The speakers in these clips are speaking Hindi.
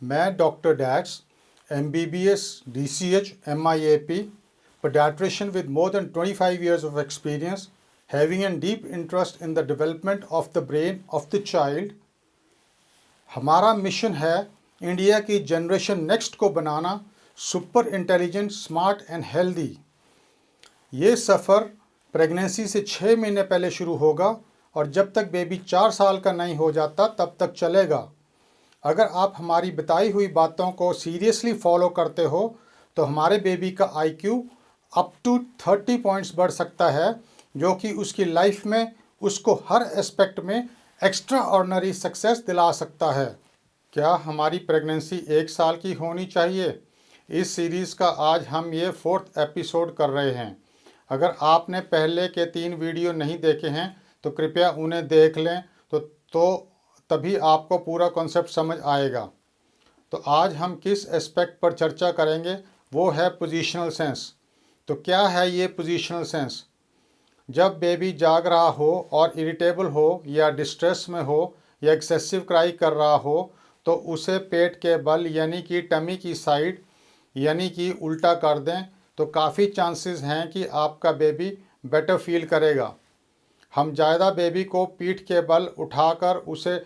मैं doctor desks MBBS DCH MIAP pediatrician with more than 25 years of experience having a deep interest in the development of the brain of the child। हमारा मिशन है इंडिया की जनरेशन नेक्स्ट को बनाना super intelligent, smart and healthy. ये सफ़र प्रेगनेंसी से 6 महीने पहले शुरू होगा और जब तक बेबी 4 साल का नहीं हो जाता तब तक चलेगा। अगर आप हमारी बताई हुई बातों को सीरियसली फॉलो करते हो तो हमारे बेबी का IQ अप टू 30 पॉइंट्स बढ़ सकता है, जो कि उसकी लाइफ में उसको हर एस्पेक्ट में एक्स्ट्रा ऑर्डिनरी सक्सेस दिला सकता है। क्या हमारी प्रेगनेंसी 1 साल की होनी चाहिए? इस सीरीज़ का आज हम ये 4th एपिसोड कर रहे हैं। अगर आपने पहले के 3 वीडियो नहीं देखे हैं तो कृपया उन्हें देख लें, तो तभी आपको पूरा कॉन्सेप्ट समझ आएगा। तो आज हम किस एस्पेक्ट पर चर्चा करेंगे, वो है पोजीशनल सेंस। तो क्या है ये पोजीशनल सेंस? जब बेबी जाग रहा हो और इरिटेबल हो या डिस्ट्रेस में हो या एक्सेसिव क्राई कर रहा हो तो उसे पेट के बल यानी कि टमी की साइड यानी कि उल्टा कर दें तो काफ़ी चांसेस हैं कि आपका बेबी बेटर फील करेगा। हम ज़्यादा बेबी को पीठ के बल उठाकर उसे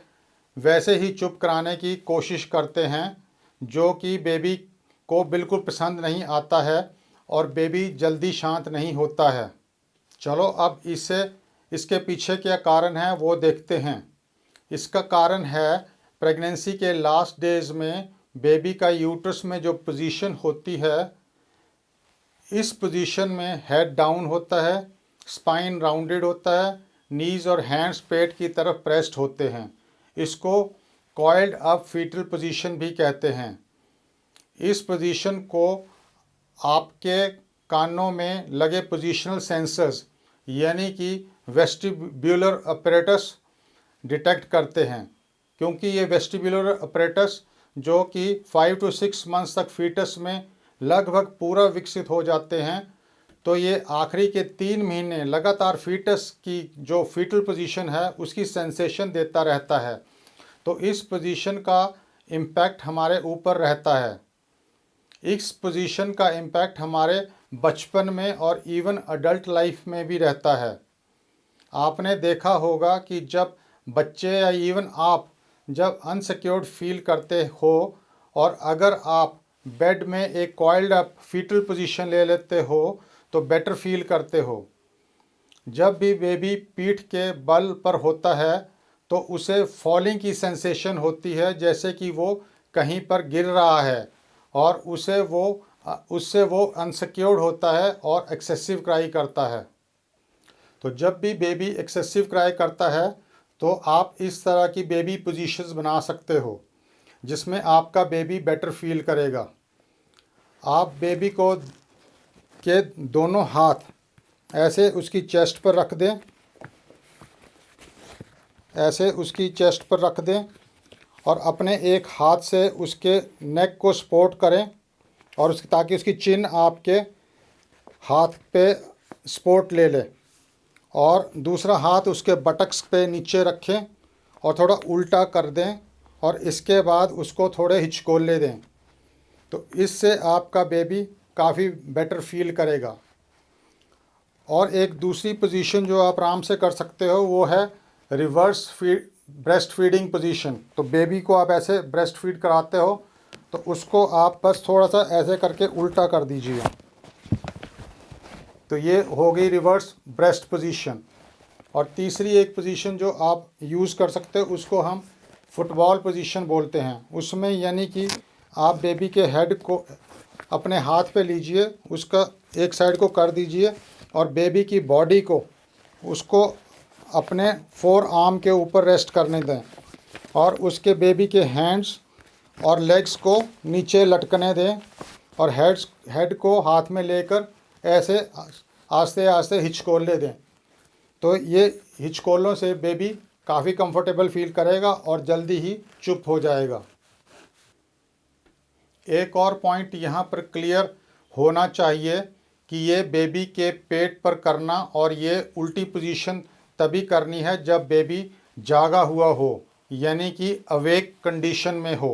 वैसे ही चुप कराने की कोशिश करते हैं जो कि बेबी को बिल्कुल पसंद नहीं आता है और बेबी जल्दी शांत नहीं होता है। चलो अब इसके पीछे क्या कारण है वो देखते हैं। इसका कारण है प्रेगनेंसी के लास्ट डेज में बेबी का यूट्रस में जो पोजीशन होती है, इस पोजीशन में हेड डाउन होता है, स्पाइन राउंडेड होता है, नीज़ और हैंड्स पेट की तरफ प्रेस्ड होते हैं। इसको कॉइल्ड अप फीटल पोजीशन भी कहते हैं। इस पोजीशन को आपके कानों में लगे पोजीशनल सेंसर्स यानी कि वेस्टिब्यूलर अपरेटस डिटेक्ट करते हैं, क्योंकि ये वेस्टिब्यूलर अपरेटस जो कि 5 to 6 मंथ्स तक फीटस में लगभग पूरा विकसित हो जाते हैं, तो ये आखिरी के 3 महीने लगातार फीटस की जो फीटल पोजीशन है उसकी सेंसेशन देता रहता है। तो इस पोजीशन का इम्पैक्ट हमारे ऊपर रहता है। इस पोजीशन का इम्पैक्ट हमारे बचपन में और इवन अडल्ट लाइफ में भी रहता है। आपने देखा होगा कि जब बच्चे या इवन आप जब अनसिक्योर्ड फील करते हो और अगर आप बेड में एक कॉइल्ड अप फीटल पोजीशन ले लेते हो तो बेटर फील करते हो। जब भी बेबी पीठ के बल पर होता है तो उसे फॉलिंग की सेंसेशन होती है, जैसे कि वो कहीं पर गिर रहा है और उससे वो अनसिक्योर्ड होता है और एक्सेसिव क्राई करता है। तो जब भी बेबी एक्सेसिव क्राई करता है तो आप इस तरह की बेबी पोजीशंस बना सकते हो जिसमें आपका बेबी बेटर फील करेगा। आप बेबी को के दोनों हाथ ऐसे उसकी चेस्ट पर रख दें, ऐसे उसकी चेस्ट पर रख दें और अपने एक हाथ से उसके नेक को सपोर्ट करें और ताकि उसकी चिन आपके हाथ पे सपोर्ट ले ले और दूसरा हाथ उसके बटक्स पे नीचे रखें और थोड़ा उल्टा कर दें और इसके बाद उसको थोड़े हिचकोले दें। तो इससे आपका बेबी काफ़ी बेटर फील करेगा। और एक दूसरी पोजीशन जो आप आराम से कर सकते हो वो है रिवर्स ब्रेस्ट फीडिंग पोजीशन। तो बेबी को आप ऐसे ब्रेस्ट फीड कराते हो तो उसको आप बस थोड़ा सा ऐसे करके उल्टा कर दीजिए। तो ये हो गई रिवर्स ब्रेस्ट पोजीशन। और तीसरी एक पोजीशन जो आप यूज़ कर सकते हो उसको हम फुटबॉल पोजीशन बोलते हैं। उसमें यानी कि आप बेबी के हेड को अपने हाथ पे लीजिए, उसका एक साइड को कर दीजिए और बेबी की बॉडी को उसको अपने 4 आर्म के ऊपर रेस्ट करने दें और उसके बेबी के हैंड्स और लेग्स को नीचे लटकने दें और हेड को हाथ में लेकर ऐसे आस्ते आस्ते हिचकोले दें। तो ये हिचकोलों से बेबी काफ़ी कंफर्टेबल फील करेगा और जल्दी ही चुप हो जाएगा। एक और पॉइंट यहाँ पर क्लियर होना चाहिए कि ये बेबी के पेट पर करना और ये उल्टी पोजीशन तभी करनी है जब बेबी जागा हुआ हो यानी कि अवेक कंडीशन में हो।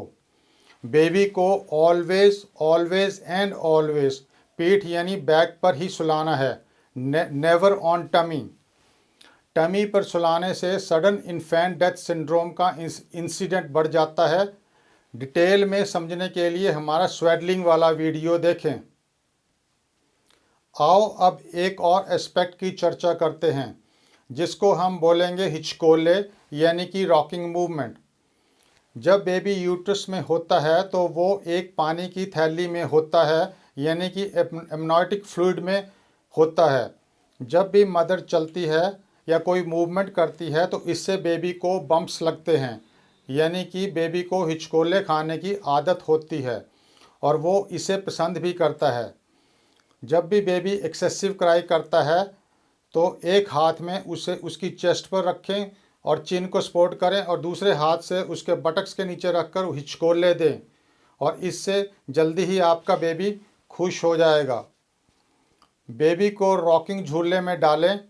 बेबी को ऑलवेज ऑलवेज एंड ऑलवेज पीठ यानी बैक पर ही सुलाना है, नेवर ऑन टमी। टमी पर सुलाने से सडन इन्फेंट डेथ सिंड्रोम का इंसिडेंट बढ़ जाता है। डिटेल में समझने के लिए हमारा स्वेडलिंग वाला वीडियो देखें। आओ अब एक और एस्पेक्ट की चर्चा करते हैं, जिसको हम बोलेंगे हिचकोले यानी कि रॉकिंग मूवमेंट। जब बेबी यूट्रस में होता है तो वो एक पानी की थैली में होता है, यानी कि एमनाइटिक फ्लूइड में होता है। जब भी मदर चलती है या कोई मूवमेंट करती है तो इससे बेबी को बम्प्स लगते हैं, यानी कि बेबी को हिचकोले खाने की आदत होती है और वो इसे पसंद भी करता है। जब भी बेबी एक्सेसिव क्राई करता है तो एक हाथ में उसे उसकी चेस्ट पर रखें और चिन को सपोर्ट करें और दूसरे हाथ से उसके बटक्स के नीचे रखकर हिचकोले दें, और इससे जल्दी ही आपका बेबी खुश हो जाएगा। बेबी को रॉकिंग झूले में डालें,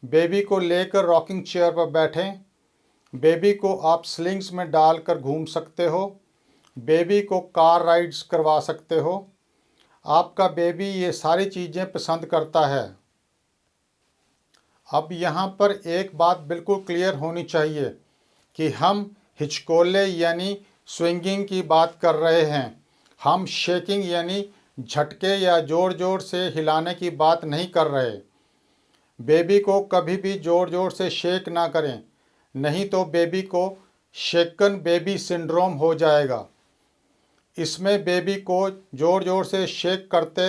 बेबी को लेकर रॉकिंग चेयर पर बैठें, बेबी को आप स्लिंग्स में डालकर घूम सकते हो, बेबी को कार राइड्स करवा सकते हो। आपका बेबी ये सारी चीज़ें पसंद करता है। अब यहाँ पर एक बात बिल्कुल क्लियर होनी चाहिए कि हम हिचकोले यानी स्विंगिंग की बात कर रहे हैं, हम शेकिंग यानी झटके या ज़ोर ज़ोर से हिलाने की बात नहीं कर रहे। बेबी को कभी भी ज़ोर ज़ोर से शेक ना करें, नहीं तो बेबी को शेकन बेबी सिंड्रोम हो जाएगा। इसमें बेबी को ज़ोर ज़ोर से शेक करते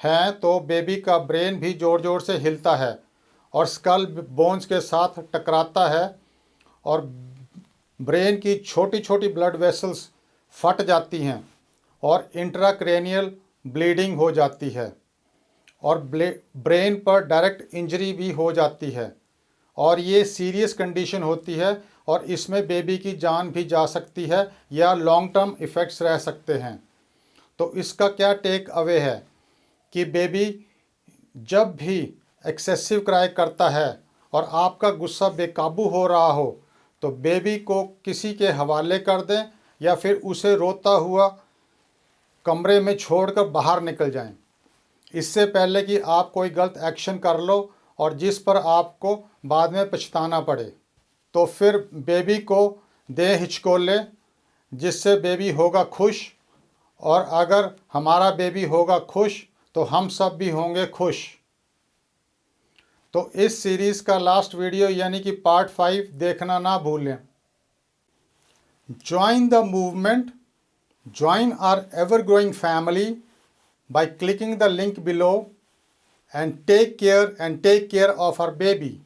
हैं तो बेबी का ब्रेन भी ज़ोर ज़ोर से हिलता है और स्कल बोन्स के साथ टकराता है और ब्रेन की छोटी छोटी ब्लड वेसल्स फट जाती हैं और इंट्राक्रैनियल ब्लीडिंग हो जाती है और ब्रेन पर डायरेक्ट इंजरी भी हो जाती है, और ये सीरियस कंडीशन होती है और इसमें बेबी की जान भी जा सकती है या लॉन्ग टर्म इफ़ेक्ट्स रह सकते हैं। तो इसका क्या टेक अवे है कि बेबी जब भी एक्सेसिव क्राई करता है और आपका गुस्सा बेकाबू हो रहा हो तो बेबी को किसी के हवाले कर दें या फिर उसे रोता हुआ कमरे में छोड़कर बाहर निकल जाएं, इससे पहले कि आप कोई गलत एक्शन कर लो और जिस पर आपको बाद में पछताना पड़े। तो फिर बेबी को दें हिचकोले, जिससे बेबी होगा खुश, और अगर हमारा बेबी होगा खुश तो हम सब भी होंगे खुश। तो इस सीरीज़ का लास्ट वीडियो यानी कि पार्ट 5 देखना ना भूलें। Join the movement, join our ever-growing family by clicking the link below and take care of our baby.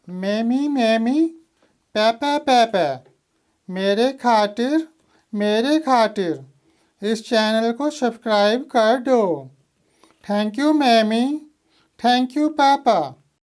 Mummy mummy papa papa, मेरे खातिर इस चैनल को सब्सक्राइब कर दो। Thank you mummy, thank you पापा।